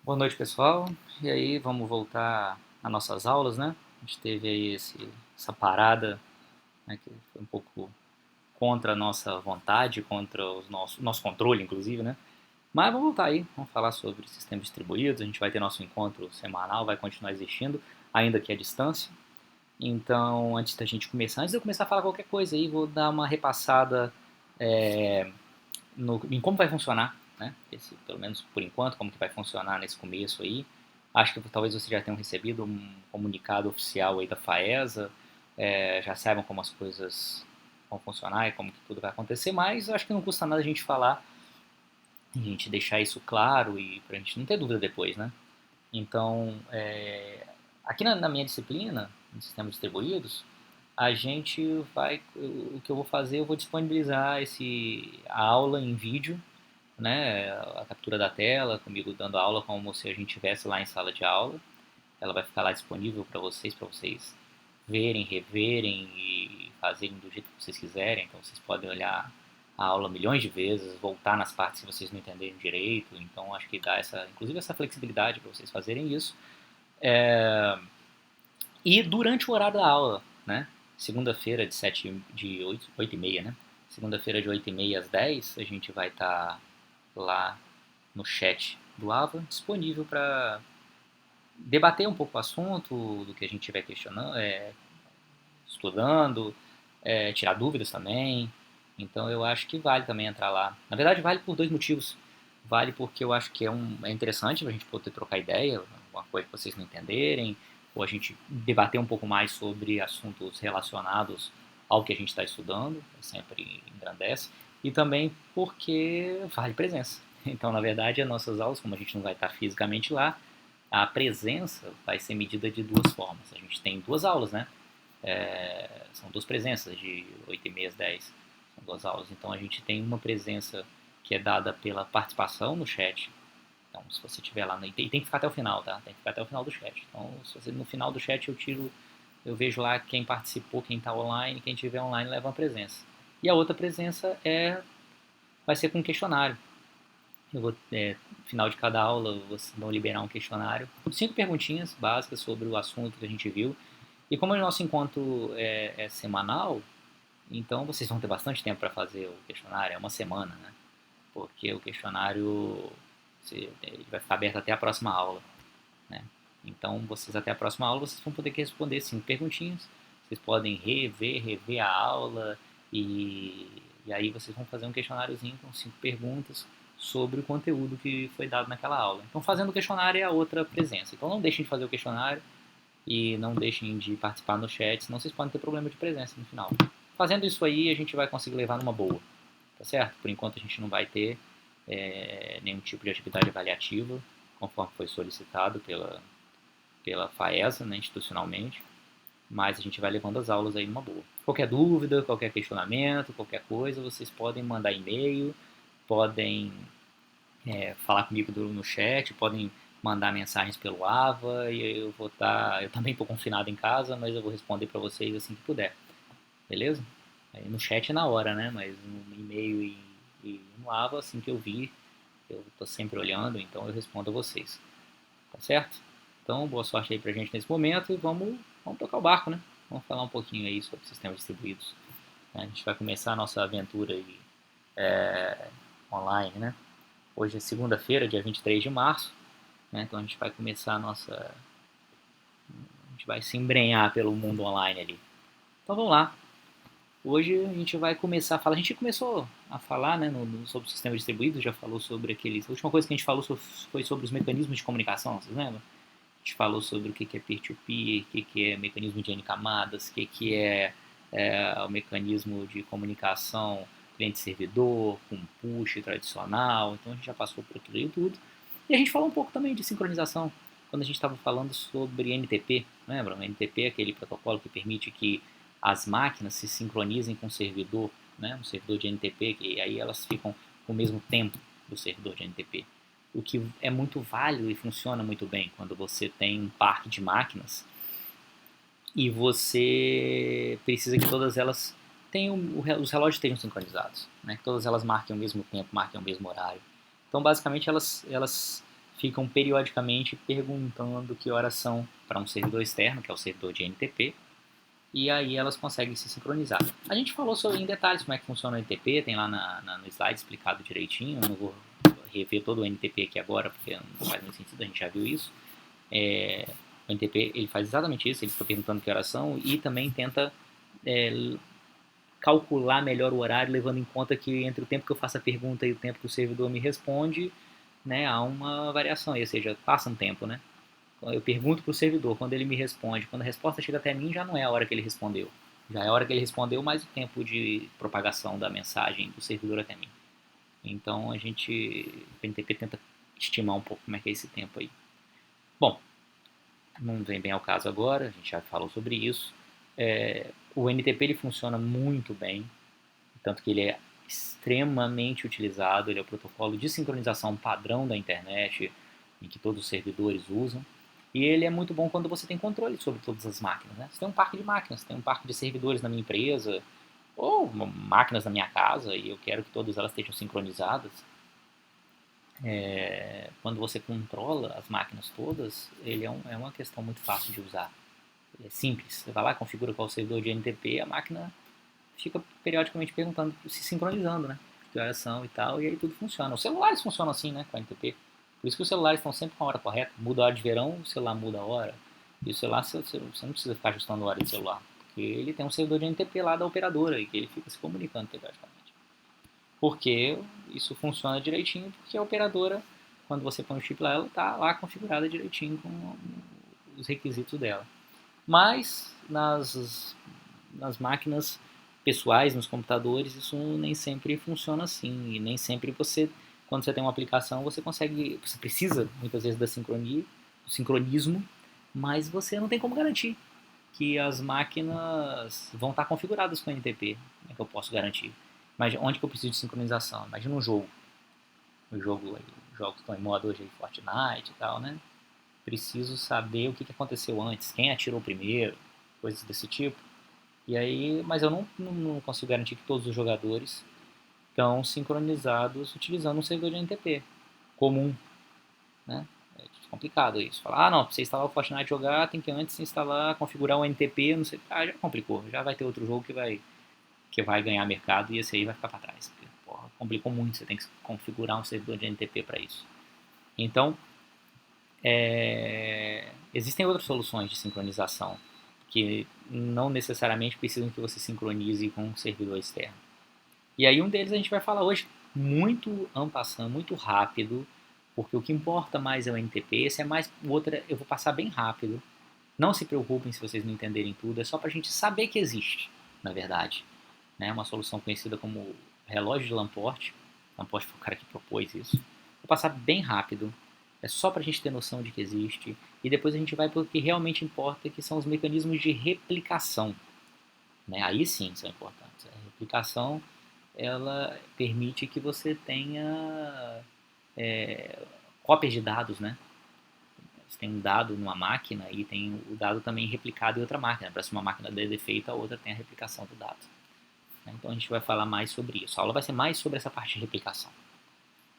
Boa noite, pessoal. E aí, vamos voltar às nossas aulas, né? A gente teve aí essa parada, né, que foi um pouco contra a nossa vontade, contra nosso controle, inclusive, né? Mas vamos voltar aí, vamos falar sobre sistemas distribuídos. A gente vai ter nosso encontro semanal, vai continuar existindo, ainda que à distância. Então, antes de eu começar a falar qualquer coisa aí, vou dar uma repassada em como vai funcionar, né? Pelo menos por enquanto, como que vai funcionar nesse começo aí. Acho que talvez vocês já tenham recebido um comunicado oficial aí da FAESA, já saibam como as coisas vão funcionar e como que tudo vai acontecer, mas acho que não custa nada a gente falar, a gente deixar isso claro e pra gente não ter dúvida depois, né? Então, aqui na minha disciplina, em sistemas distribuídos, a gente o que eu vou fazer, eu vou disponibilizar a aula em vídeo, né, a captura da tela, comigo dando aula como se a gente estivesse lá em sala de aula. Ela vai ficar lá disponível para vocês verem, reverem e fazerem do jeito que vocês quiserem. Então vocês podem olhar a aula milhões de vezes, voltar nas partes que vocês não entenderem direito. Então acho que dá inclusive essa flexibilidade para vocês fazerem isso. E durante o horário da aula, né? Segunda-feira de 8 e meia, né? Segunda-feira de 8 e meia às 10, a gente vai estar lá no chat do AVA, disponível para debater um pouco o assunto, do que a gente estiver questionando, estudando, tirar dúvidas também. Então eu acho que vale também entrar lá. Na verdade, vale por dois motivos. Vale porque eu acho que é interessante para a gente poder trocar ideia, uma coisa que vocês não entenderem, ou a gente debater um pouco mais sobre assuntos relacionados ao que a gente está estudando, sempre engrandece. E também porque vale presença. Então, na verdade, as nossas aulas, como a gente não vai estar fisicamente lá, a presença vai ser medida de duas formas. A gente tem duas aulas, né? São duas presenças de 8 e meia às 10. São duas aulas. Então a gente tem uma presença que é dada pela participação no chat. Então, se você estiver lá, e tem que ficar até o final, tá? Tem que ficar até o final do chat. Então, se você, no final do chat eu vejo lá quem participou, quem está online, quem estiver online leva uma presença. E a outra presença vai ser com um questionário. No final de cada aula, vocês vão liberar um questionário, 5 perguntinhas básicas sobre o assunto que a gente viu. E como o nosso encontro é semanal, então vocês vão ter bastante tempo para fazer o questionário, é uma semana, né? Porque o questionário ele vai ficar aberto até a próxima aula, né? Então vocês até a próxima aula vocês vão poder responder 5 perguntinhas. Vocês podem rever a aula e aí vocês vão fazer um questionáriozinho com 5 perguntas sobre o conteúdo que foi dado naquela aula. Então fazendo o questionário é a outra presença. Então não deixem de fazer o questionário e não deixem de participar no chat, senão vocês podem ter problema de presença no final. Fazendo isso aí, a gente vai conseguir levar numa boa, tá certo? Por enquanto a gente não vai ter nenhum tipo de atividade avaliativa, conforme foi solicitado pela FAESA, né, institucionalmente, mas a gente vai levando as aulas aí numa boa. Qualquer dúvida, qualquer questionamento, qualquer coisa, vocês podem mandar e-mail, podem falar comigo no chat, podem mandar mensagens pelo AVA e eu também estou confinado em casa, mas eu vou responder para vocês assim que puder, beleza? Aí no chat é na hora, né? Mas no e-mail e no AVA, assim que eu vi, eu estou sempre olhando, então eu respondo a vocês, tá certo? Então, boa sorte aí pra gente nesse momento e vamos tocar o barco, né? Vamos falar um pouquinho aí sobre sistemas distribuídos. Né? A gente vai começar a nossa aventura aí, online, né? Hoje é segunda-feira, dia 23 de março, né? Então a gente vai começar a nossa. A gente vai se embrenhar pelo mundo online ali. Então vamos lá. Hoje a gente vai começar a falar. A gente começou a falar, né, sobre o sistema distribuído, já falou sobre aqueles. A última coisa que a gente falou foi sobre os mecanismos de comunicação, vocês lembram? A gente falou sobre o que é peer-to-peer, o que é mecanismo de N camadas, o que o mecanismo de comunicação cliente-servidor, com push tradicional. Então a gente já passou por aquilo e tudo. E a gente falou um pouco também de sincronização, quando a gente estava falando sobre NTP, lembra? O NTP é aquele protocolo que permite que as máquinas se sincronizem com o servidor, né? Um servidor de NTP, que aí elas ficam com o mesmo tempo do servidor de NTP. O que é muito válido e funciona muito bem quando você tem um parque de máquinas e você precisa que todas elas tenham, os relógios estejam sincronizados, né? Que todas elas marquem o mesmo tempo, marquem o mesmo horário. Então, basicamente, elas ficam periodicamente perguntando que horas são para um servidor externo, que é o servidor de NTP, e aí elas conseguem se sincronizar. A gente falou em detalhes como é que funciona o NTP, tem lá no slide explicado direitinho, eu não vou rever todo o NTP aqui agora, porque não faz muito sentido, a gente já viu isso. O NTP ele faz exatamente isso, ele fica perguntando que horas são e também tenta calcular melhor o horário, levando em conta que entre o tempo que eu faço a pergunta e o tempo que o servidor me responde, né, há uma variação, ou seja, passa um tempo, né? Eu pergunto para o servidor, quando ele me responde, quando a resposta chega até mim, já não é a hora que ele respondeu. Já é a hora que ele respondeu, mais o tempo de propagação da mensagem do servidor até mim. Então o NTP tenta estimar um pouco como é que é esse tempo aí. Bom, não vem bem ao caso agora, a gente já falou sobre isso. O NTP ele funciona muito bem, tanto que ele é extremamente utilizado, ele é o protocolo de sincronização padrão da internet, em que todos os servidores usam. E ele é muito bom quando você tem controle sobre todas as máquinas. Né? Você tem um parque de máquinas, tem um parque de servidores na minha empresa, ou máquinas na minha casa, e eu quero que todas elas estejam sincronizadas. Quando você controla as máquinas todas, ele é uma questão muito fácil de usar. É simples. Você vai lá, configura qual servidor de NTP, a máquina fica periodicamente perguntando, se sincronizando, né? Que horas são e tal, e aí tudo funciona. Os celulares funcionam assim, né? Com a NTP. Por isso que os celulares estão sempre com a hora correta. Muda a hora de verão, o celular muda a hora. E o celular, você não precisa ficar ajustando a hora de celular. Porque ele tem um servidor de NTP lá da operadora e que ele fica se comunicando periodicamente. Porque isso funciona direitinho, porque a operadora, quando você põe o chip lá, ela está lá configurada direitinho com os requisitos dela. Mas nas máquinas pessoais, nos computadores, isso nem sempre funciona assim. E nem sempre quando você tem uma aplicação, você precisa muitas vezes da sincronia, do sincronismo, mas você não tem como garantir que as máquinas vão estar configuradas com NTP. Como é que eu posso garantir? Mas onde que eu preciso de sincronização? Imagina um jogo. Jogos estão em moda hoje, Fortnite e tal, né? Preciso saber o que aconteceu antes, quem atirou primeiro, coisas desse tipo. E aí, mas eu não consigo garantir que todos os jogadores estão sincronizados utilizando um servidor de NTP comum, né? É complicado isso. Falar, não, pra você instalar o Fortnite e jogar, tem que antes instalar, configurar o NTP, não sei. Já complicou. Já vai ter outro jogo que vai ganhar mercado e esse aí vai ficar para trás. Porque, porra, complicou muito, você tem que configurar um servidor de NTP para isso. Então, existem outras soluções de sincronização que não necessariamente precisam que você sincronize com um servidor externo. E aí um deles a gente vai falar hoje muito en passant, muito rápido, porque o que importa mais é o NTP, esse é mais o outro, eu vou passar bem rápido. Não se preocupem se vocês não entenderem tudo, é só para a gente saber que existe, na verdade. É uma solução conhecida como relógio de Lamport. Lamport foi o cara que propôs isso. Vou passar bem rápido, é só para a gente ter noção de que existe, e depois a gente vai para o que realmente importa, que são os mecanismos de replicação. Né? Aí sim são importantes. A replicação ela permite que você tenha cópias de dados, né? Você tem um dado numa máquina e tem o dado também replicado em outra máquina. Para se uma máquina der defeito, a outra tem a replicação do dado. Então a gente vai falar mais sobre isso. A aula vai ser mais sobre essa parte de replicação.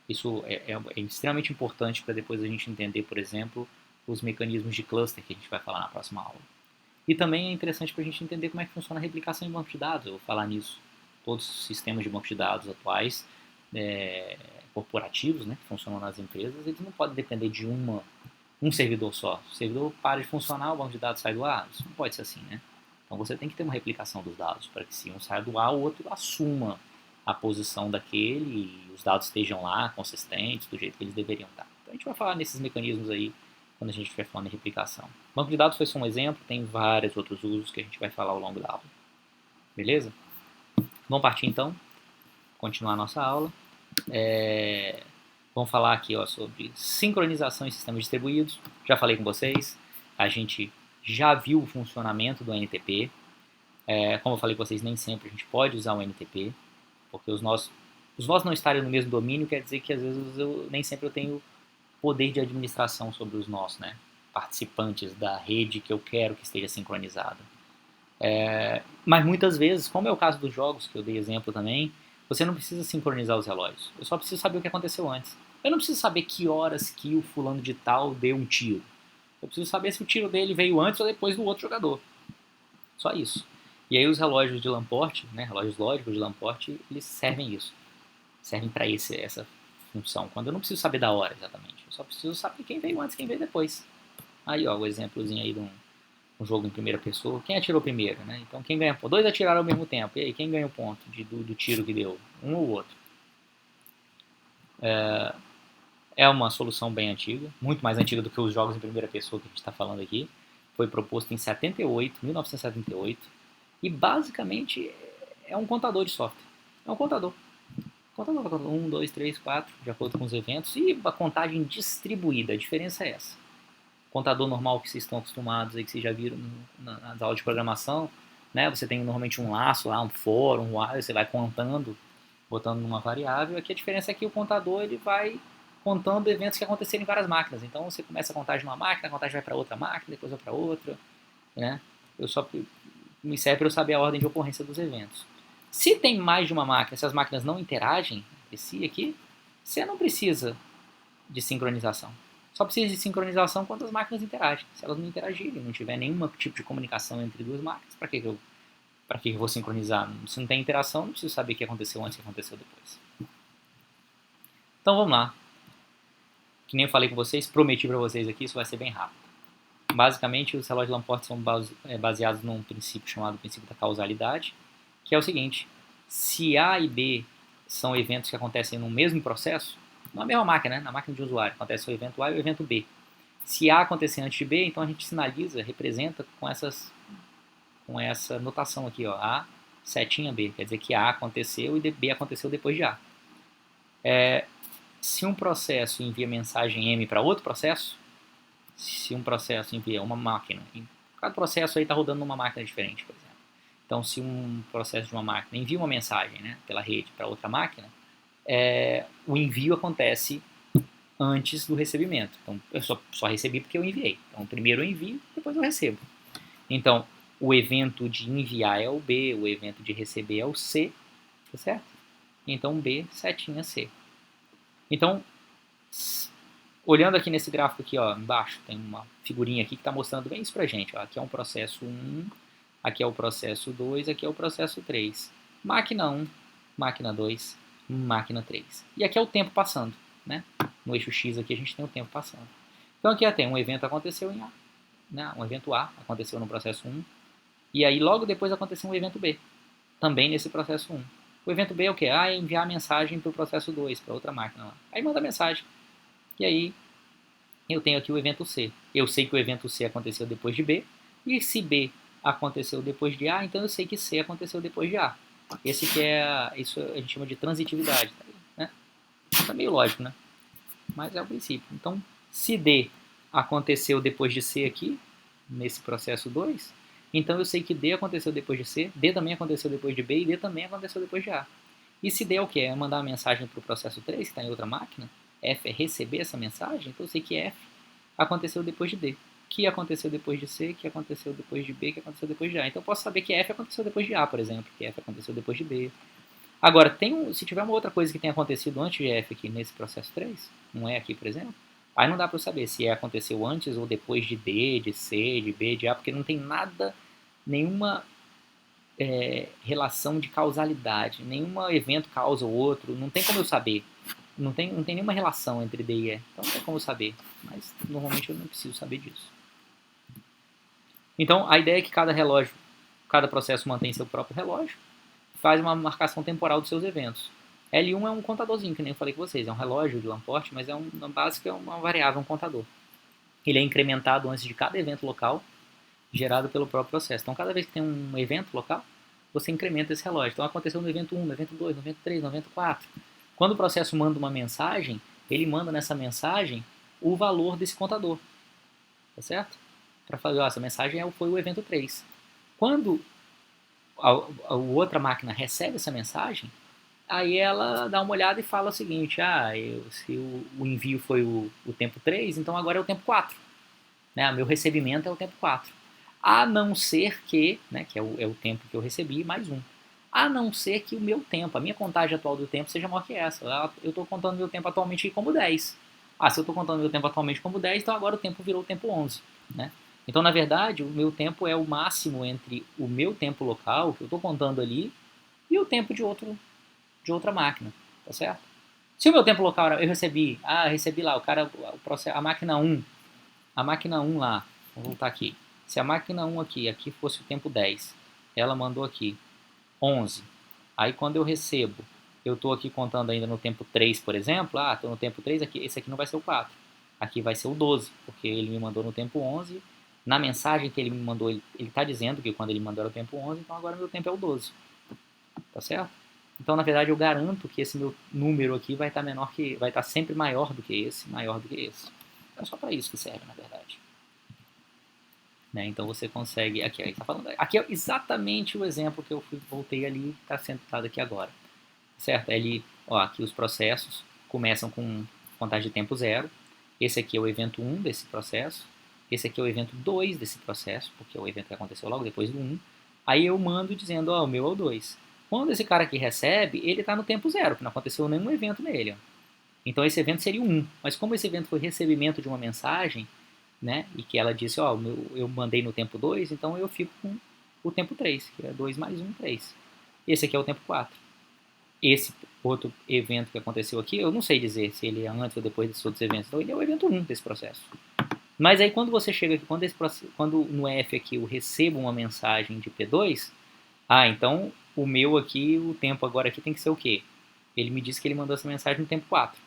Isso é extremamente importante para depois a gente entender, por exemplo, os mecanismos de cluster que a gente vai falar na próxima aula. E também é interessante para a gente entender como é que funciona a replicação em banco de dados. Eu vou falar nisso. Todos os sistemas de banco de dados atuais, corporativos, né, que funcionam nas empresas, eles não podem depender de um servidor só. Se o servidor para de funcionar, o banco de dados sai do ar. Isso não pode ser assim, né? Então você tem que ter uma replicação dos dados para que se um saia do ar, o outro assuma a posição daquele e os dados estejam lá, consistentes, do jeito que eles deveriam estar. Então a gente vai falar nesses mecanismos aí quando a gente estiver falando em replicação. Banco de dados foi só um exemplo, tem vários outros usos que a gente vai falar ao longo da aula. Beleza? Vamos partir então, continuar a nossa aula. Vamos falar aqui sobre sincronização em sistemas distribuídos. Já falei com vocês, a gente já viu o funcionamento do NTP. Como eu falei com vocês, nem sempre a gente pode usar o NTP, porque os nós não estarem no mesmo domínio quer dizer que às vezes nem sempre eu tenho poder de administração sobre os nós, né? Participantes da rede que eu quero que esteja sincronizada. Mas muitas vezes, como é o caso dos jogos, que eu dei exemplo também, você não precisa sincronizar os relógios. Eu só preciso saber o que aconteceu antes. Eu não preciso saber que horas que o fulano de tal deu um tiro. Eu preciso saber se o tiro dele veio antes ou depois do outro jogador. Só isso. E aí os relógios de Laporte, né, relógios lógicos de Laporte, eles servem isso. Servem para essa função. Quando eu não preciso saber da hora exatamente. Eu só preciso saber quem veio antes e quem veio depois. Aí, ó, o exemplozinho aí de um jogo em primeira pessoa. Quem atirou primeiro, né? Então quem ganha ponto? Dois atiraram ao mesmo tempo. E aí, quem ganha o ponto do tiro que deu? Um ou outro? É uma solução bem antiga, muito mais antiga do que os jogos em primeira pessoa que a gente está falando aqui. Foi proposto em 78, 1978, e basicamente é um contador de software. É um contador. Contador, 1, 2, 3, 4, de acordo com os eventos, e a contagem distribuída. A diferença é essa. Contador normal que vocês estão acostumados, aí, que vocês já viram nas aulas de programação, né? Você tem normalmente um laço lá, um for, um while, você vai contando, botando numa variável. Aqui a diferença é que o contador ele vai contando eventos que aconteceram em várias máquinas. Então você começa a contagem numa máquina, a contagem vai para outra máquina, depois vai para outra, né? Eu só me serve para eu saber a ordem de ocorrência dos eventos. Se tem mais de uma máquina, se as máquinas não interagem entre si aqui, você não precisa de sincronização. Só precisa de sincronização quando as máquinas interagem. Se elas não interagirem, não tiver nenhum tipo de comunicação entre duas máquinas, para que eu vou sincronizar? Se não tem interação, não preciso saber o que aconteceu antes e o que aconteceu depois. Então vamos lá. Que nem eu falei com vocês, prometi para vocês aqui, isso vai ser bem rápido. Basicamente, os relógios de Laporte são baseados num princípio chamado princípio da causalidade, que é o seguinte: se A e B são eventos que acontecem no mesmo processo, na mesma máquina, né? Na máquina de usuário, acontece o evento A e o evento B. Se A acontecer antes de B, então a gente sinaliza, representa com essa notação aqui, ó, A setinha B, quer dizer que A aconteceu e B aconteceu depois de A. Se um processo envia mensagem M para outro processo, se um processo envia uma máquina, cada processo aí está rodando numa máquina diferente, por exemplo. Então, se um processo de uma máquina envia uma mensagem, né, pela rede para outra máquina, o envio acontece antes do recebimento. Então, eu só recebi porque eu enviei. Então, primeiro eu envio, depois eu recebo. Então, o evento de enviar é o B, o evento de receber é o C, tá certo? Então, B, setinha C. Então, olhando aqui nesse gráfico aqui, ó, embaixo, tem uma figurinha aqui que está mostrando bem isso pra gente. Ó. Aqui é um processo 1, aqui é o processo 2, aqui é o processo 3. Máquina 1, máquina 2, máquina 3. E aqui é o tempo passando, né? No eixo X aqui a gente tem o tempo passando. Então aqui tem um evento aconteceu em A, né? Um evento A aconteceu no processo 1, e aí logo depois aconteceu um evento B, também nesse processo 1. O evento B é o quê? É enviar a mensagem para o processo 2, para outra máquina lá. Aí manda a mensagem. E aí eu tenho aqui o evento C. Eu sei que o evento C aconteceu depois de B, e se B aconteceu depois de A, então eu sei que C aconteceu depois de A. Esse que isso a gente chama de transitividade, né? Tá meio lógico, né? Mas é o princípio. Então, se D aconteceu depois de C aqui, nesse processo 2, então eu sei que D aconteceu depois de C, D também aconteceu depois de B e D também aconteceu depois de A. E se D é o quê? É mandar a mensagem para o processo 3, que está em outra máquina, F é receber essa mensagem, então eu sei que F aconteceu depois de D, que aconteceu depois de C, que aconteceu depois de B, que aconteceu depois de A. Então eu posso saber que F aconteceu depois de A, por exemplo, que F aconteceu depois de B. Agora, se tiver uma outra coisa que tenha acontecido antes de F aqui nesse processo 3, um E aqui, por exemplo, aí não dá para eu saber se E aconteceu antes ou depois de D, de C, de B, de A, porque não tem nada, nenhuma relação de causalidade, nenhum evento causa o outro, não tem como eu saber. Não tem nenhuma relação entre D e E, então não tem como eu saber, mas normalmente eu não preciso saber disso. Então a ideia é que cada processo mantém seu próprio relógio, faz uma marcação temporal dos seus eventos. L1 é um contadorzinho, que nem eu falei com vocês, é um relógio de Laporte, mas na base é uma variável, um contador. Ele é incrementado antes de cada evento local, gerado pelo próprio processo. Então cada vez que tem um evento local, você incrementa esse relógio. Então aconteceu no evento 1, no evento 2, no evento 3, no evento 4. Quando o processo manda uma mensagem, ele manda nessa mensagem o valor desse contador. Tá certo? Para fazer, essa mensagem foi o evento 3. Quando a outra máquina recebe essa mensagem, aí ela dá uma olhada e fala o seguinte: se o envio foi o tempo 3, então agora é o tempo 4. Né? Meu recebimento é o tempo 4. A não ser que, né, que é o tempo que eu recebi, mais um. A não ser que o meu tempo, a minha contagem atual do tempo seja maior que essa. Eu estou contando meu tempo atualmente como 10. Ah, se eu estou contando meu tempo atualmente como 10, então agora o tempo virou o tempo 11. Né? Então, na verdade, o meu tempo é o máximo entre o meu tempo local, que eu estou contando ali, e o tempo de outra máquina. Tá certo? Se o meu tempo local eu recebi lá, o cara, a máquina um lá, vou voltar aqui. Se a máquina um aqui fosse o tempo 10, ela mandou aqui 11. Aí quando eu recebo, eu estou aqui contando ainda no tempo 3, por exemplo. Ah, estou no tempo 3, esse aqui não vai ser o 4. Aqui vai ser o 12, porque ele me mandou no tempo 11. Na mensagem que ele me mandou, ele está dizendo que quando ele mandou era o tempo 11, então agora meu tempo é o 12. Tá certo? Então, na verdade, eu garanto que esse meu número aqui vai estar vai estar sempre maior do que esse, maior do que esse. É só para isso que serve, na verdade. Né? Então você consegue. Aqui é exatamente o exemplo que eu voltei ali, está sentado aqui agora. Certo? Aqui os processos começam com contagem de tempo zero. Esse aqui é o evento 1 desse processo. Esse aqui é o evento 2 desse processo, porque é o evento que aconteceu logo depois do 1. Aí eu mando dizendo, o meu é o 2. Quando esse cara aqui recebe, ele está no tempo zero, porque não aconteceu nenhum evento nele. Ó. Então esse evento seria o 1. Mas como esse evento foi recebimento de uma mensagem, né, e que ela disse, eu mandei no tempo 2, então eu fico com o tempo 3, que é 2 mais 1, 3. Esse aqui é o tempo 4. Esse outro evento que aconteceu aqui, eu não sei dizer se ele é antes ou depois desses outros eventos. Então ele é o evento 1 desse processo. Mas aí quando você chega aqui, quando no F aqui eu recebo uma mensagem de P2, então o meu aqui, o tempo agora aqui tem que ser o quê? Ele me disse que ele mandou essa mensagem no tempo 4.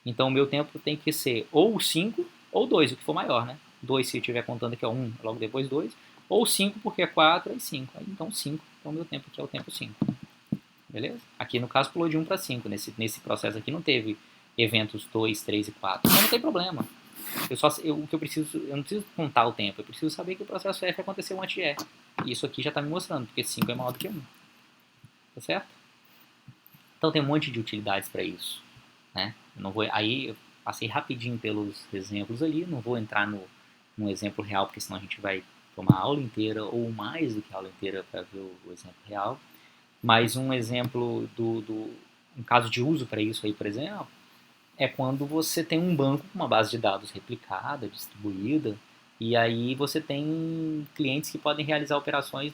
Então o meu tempo tem que ser ou 5 ou 2, o que for maior, né? 2 se eu estiver contando aqui é 1, logo depois 2. Ou 5 porque é 4 e 5. Então 5, então o meu tempo aqui é o tempo 5. Beleza? Aqui no caso pulou de 1 para 5. Nesse processo aqui não teve eventos 2, 3 e 4. Então não tem problema. O que eu preciso, eu não preciso contar o tempo, eu preciso saber que o processo F aconteceu antes de E. E isso aqui já está me mostrando, porque 5 é maior do que 1. Tá certo? Então tem um monte de utilidades para isso. Né? Aí eu passei rapidinho pelos exemplos ali, não vou entrar no exemplo real, porque senão a gente vai tomar a aula inteira, ou mais do que a aula inteira para ver o exemplo real. Mas um exemplo um caso de uso para isso aí, por exemplo, é quando você tem um banco com uma base de dados replicada, distribuída, e aí você tem clientes que podem realizar operações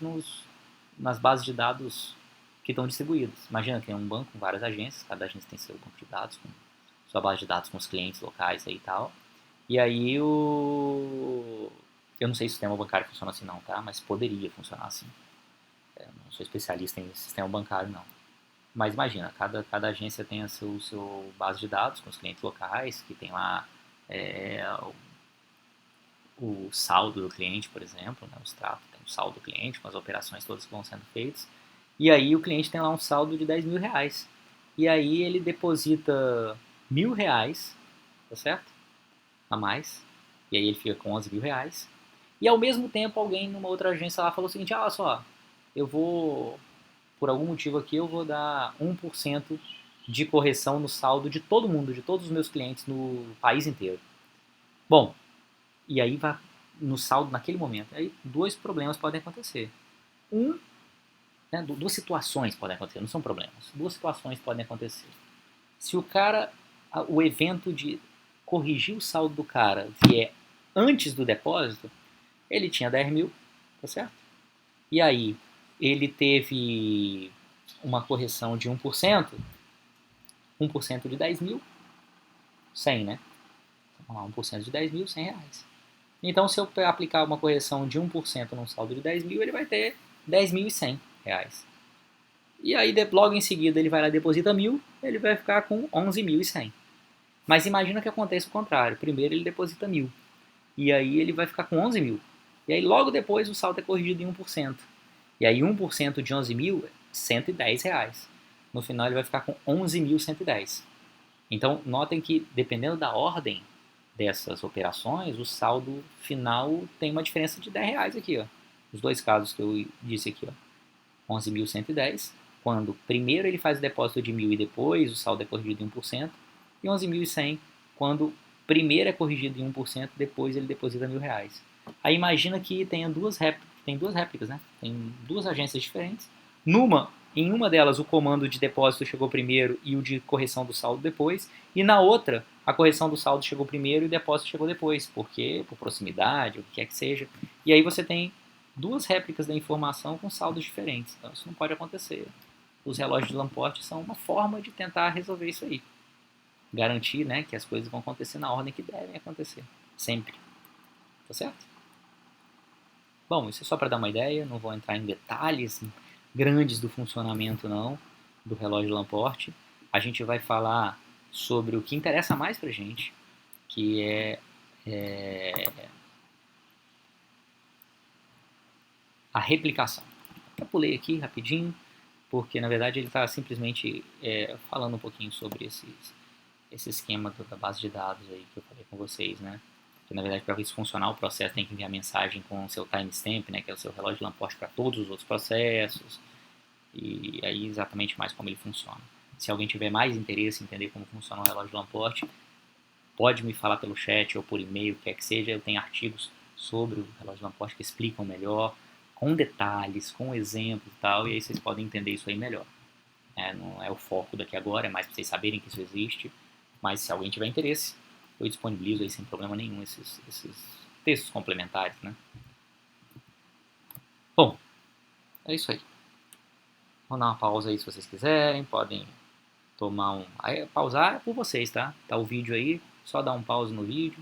nas bases de dados que estão distribuídas. Imagina que tem um banco com várias agências, cada agência tem seu banco de dados, com sua base de dados com os clientes locais aí e tal. E aí eu não sei se o sistema bancário funciona assim não, tá? Mas poderia funcionar assim. Eu não sou especialista em sistema bancário não. Mas imagina, cada agência tem a seu base de dados com os clientes locais, que tem lá o saldo do cliente, por exemplo, né, o extrato tem o saldo do cliente com as operações todas que vão sendo feitas. E aí o cliente tem lá um saldo de 10 mil reais. E aí ele deposita R$ 1.000, tá certo? A mais. E aí ele fica com 11 mil reais. E ao mesmo tempo alguém numa outra agência lá falou o seguinte, olha só, por algum motivo aqui, eu vou dar 1% de correção no saldo de todo mundo, de todos os meus clientes no país inteiro. Bom, e aí vai no saldo naquele momento. Aí dois problemas podem acontecer. Duas situações podem acontecer, não são problemas. Duas situações podem acontecer. Se o evento de corrigir o saldo do cara vier antes do depósito, ele tinha 10 mil, tá certo? E aí ele teve uma correção de 1%, 1% de 10 mil, 100, né? Vamos lá, 1% de 10 mil, 100 reais. Então, se eu aplicar uma correção de 1% num saldo de 10 mil, ele vai ter 10.100 reais. E aí, logo em seguida, ele vai lá e deposita 1.000, ele vai ficar com 11.100. Mas imagina que aconteça o contrário. Primeiro ele deposita 1.000. E aí ele vai ficar com 11 mil. E aí logo depois o saldo é corrigido em 1%. E aí 1% de 11 mil é 110 reais. No final ele vai ficar com 11.110. Então notem que dependendo da ordem dessas operações, o saldo final tem uma diferença de 10 reais aqui. Ó. Os dois casos que eu disse aqui. 11.110, quando primeiro ele faz o depósito de 1.000 e depois o saldo é corrigido em 1%. E 11.100, quando primeiro é corrigido em 1%, depois ele deposita R$ 1.000. Aí imagina que tem duas réplicas, né? Tem duas agências diferentes. Numa, Em uma delas, o comando de depósito chegou primeiro e o de correção do saldo depois. E na outra, a correção do saldo chegou primeiro e o depósito chegou depois. Porque, por proximidade, o que quer que seja. E aí você tem duas réplicas da informação com saldos diferentes. Então isso não pode acontecer. Os relógios de Lamport são uma forma de tentar resolver isso aí. Garantir, né, que as coisas vão acontecer na ordem que devem acontecer. Sempre. Tá certo? Bom, isso é só para dar uma ideia. Não vou entrar em detalhes grandes do funcionamento, não, do relógio Lamport. A gente vai falar sobre o que interessa mais pra gente, que é a replicação. Eu pulei aqui rapidinho, porque na verdade ele está simplesmente falando um pouquinho sobre esse esquema da base de dados aí que eu falei com vocês, né? Que na verdade para isso funcionar o processo tem que enviar mensagem com o seu timestamp, né? Que é o seu relógio de Lamport para todos os outros processos, e aí exatamente mais como ele funciona. Se alguém tiver mais interesse em entender como funciona o relógio de Lamport, pode me falar pelo chat ou por e-mail, o que quer que seja. Eu tenho artigos sobre o relógio de Lamport que explicam melhor, com detalhes, com exemplos e tal, e aí vocês podem entender isso aí melhor. Não é o foco daqui agora, é mais para vocês saberem que isso existe, mas se alguém tiver interesse, eu disponibilizo aí sem problema nenhum esses textos complementares, né? Bom, é isso aí. Vou dar uma pausa aí se vocês quiserem, podem tomar um... Aí, pausar é por vocês, tá? Tá o vídeo aí, só dá um pause no vídeo,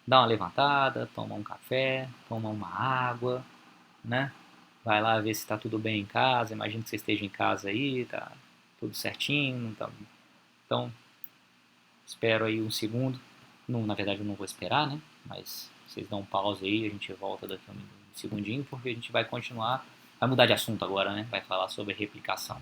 dá uma levantada, toma um café, toma uma água, né? Vai lá ver se tá tudo bem em casa, imagino que você esteja em casa aí, tá tudo certinho, tá... Então, espero aí um segundo. Não, na verdade eu não vou esperar, né? Mas vocês dão um pause aí, a gente volta daqui a um segundinho, porque a gente vai continuar, vai mudar de assunto agora, né? Vai falar sobre replicação.